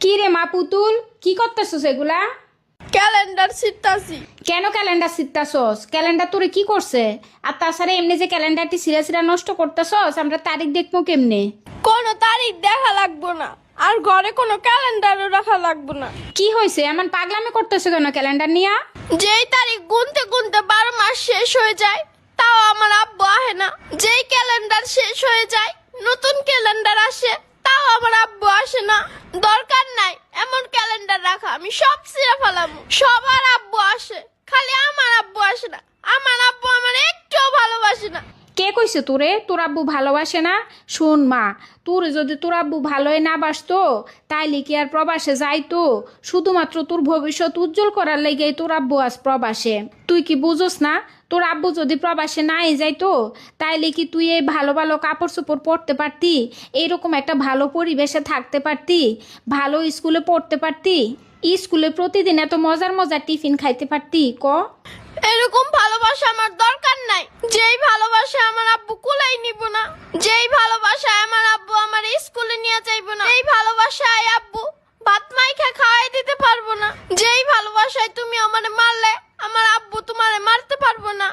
কি রে মা পুতুল, কি করতেছস এগুলা? ক্যালেন্ডার ছিটতাছি। কেন ক্যালেন্ডার ছিটতাছস? ক্যালেন্ডার তোরে কি করছে? আর তাছাড়া এমনি যে ক্যালেন্ডারটি সিরা সিরা নষ্ট করতেছস, আমরা তারিখ দেখবো কেমনে? কোনো তারিখ দেখা লাগবো না, আর ঘরে কোনো ক্যালেন্ডারও রাখা লাগবো না। কি হয়েছে, এমন পাগলামি করতেছো কেন ক্যালেন্ডার নিয়া? যেই তারিখ গুনতে গুনতে 12 মাস শেষ হয়ে যায়, তাও আমার আব্বু আহে না। যেই ক্যালেন্ডার শেষ হয়ে যায়, নতুন ক্যালেন্ডার আসে, তাও আমার আব্বু আসে না। দরকার নাই এমন ক্যালেন্ডার রাখা, আমি সব ছিঁড়ে ফেলাম। সবার আব্বু আসে, খালি আমার আব্বু আসে না। আমার আব্বু আমার একটুও ভালোবাসে না। কে কইছে তোরে তোর আব্বু ভালোবাসে না? শোন মা, তোর যদি তোর আব্বু ভালোই না বাসতো তাইলে কি আর প্রবাসে যাইতো? শুধুমাত্র তোর ভবিষ্যৎ উজ্জ্বল করার লেগেই তোর আব্বু আজ প্রবাসে। তুই কি বুঝোস না? তোর আব্বু যদি প্রবাসে নাই যাইতো তাইলে কি তুই এই ভালো ভালো কাপড় চোপড় পরতে পারতি? এইরকম একটা ভালো পরিবেশে থাকতে পারতি? ভালো স্কুলে পড়তে পারতি? স্কুলে প্রতিদিন এত মজার মজার টিফিন খাইতে পারতি? ক এরকম ভালোবাসা আমার দরকার নাই। যেই ভালোবাসা আমার আব্বু কুলাই নিব না, যেই ভালোবাসায় আমার আব্বু আমার স্কুলে নিয়ে যাইব না, এই ভালোবাসায় আব্বু ভাত মাইখা খাওয়াই দিতে পারবো না, যেই ভালোবাসায় তুমি আমারে মারলে আমার আব্বু তোমারে মারতে পারবো না,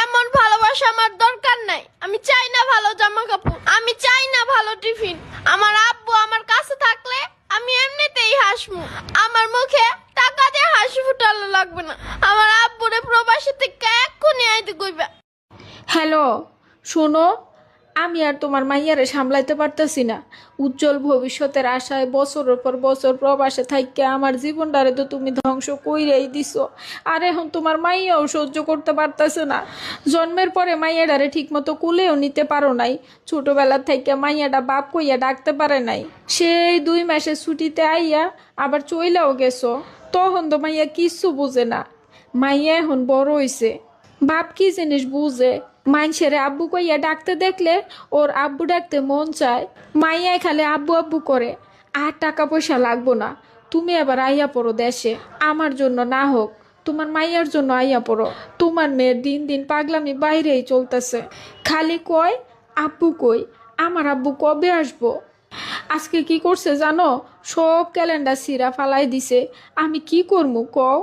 এমন ভালোবাসা আমার দরকার নাই। আমি চাই না ভালো জামা কাপড়, আমি চাই না ভালো টিফিন। আমার আব্বু আমার কাছে থাকলে আমি এমনিতেই হাসবো। আমার মুখে টাকা দিয়ে হাসি ফুটানো লাগবে না। আমার আব্বুরে প্রবাসী থেকে এক্ষুনি আইতে কইবা। হ্যালো, শোনো, আমি আর তোমার মাইয়ারে সামলাইতে পারতেছি না। উজ্জ্বল ভবিষ্যতের আশায় বছরের পর বছর প্রবাসে থাইকে আমার জীবনটারে তো তুমি ধ্বংস কইরাই দিছো। আর এখন তোমার মাইয়াও সহ্য করতে পারতেছে না। জন্মের পরে মাইয়াডারে ঠিকমতো কুলেও নিতে পারো নাই। ছোটবেলার থেকে মাইয়াটা বাপ কইয়া ডাকতে পারে নাই। সেই 2 মাসের ছুটিতে আইয়া আবার চইলাও গেছো। তখন তো মাইয়া কিচ্ছু বুঝে না। মাইয়া এখন বড় হইছে, বাপ কি জিনিস বুঝে। মাইনসেরে আব্বু কইয়া ডাকতে দেখলে ওর আব্বু ডাকতে মন চায়। মাইয়াই খালি আব্বু আব্বু করে। আর টাকা পয়সা লাগবো না, তুমি আবার আইয়া পড়ো দেশে। আমার জন্য না হোক, তোমার মাইয়ার জন্য আইয়া পড়ো। তোমার মেয়ের দিন দিন পাগলামি বাইরেই চলতেছে। খালি কয় আব্বু কই, আমার আব্বু কবে আসবো? আজকে কি করছে জানো? সব ক্যালেন্ডার সিরা ফালাই দিছে। আমি কি করবো কও?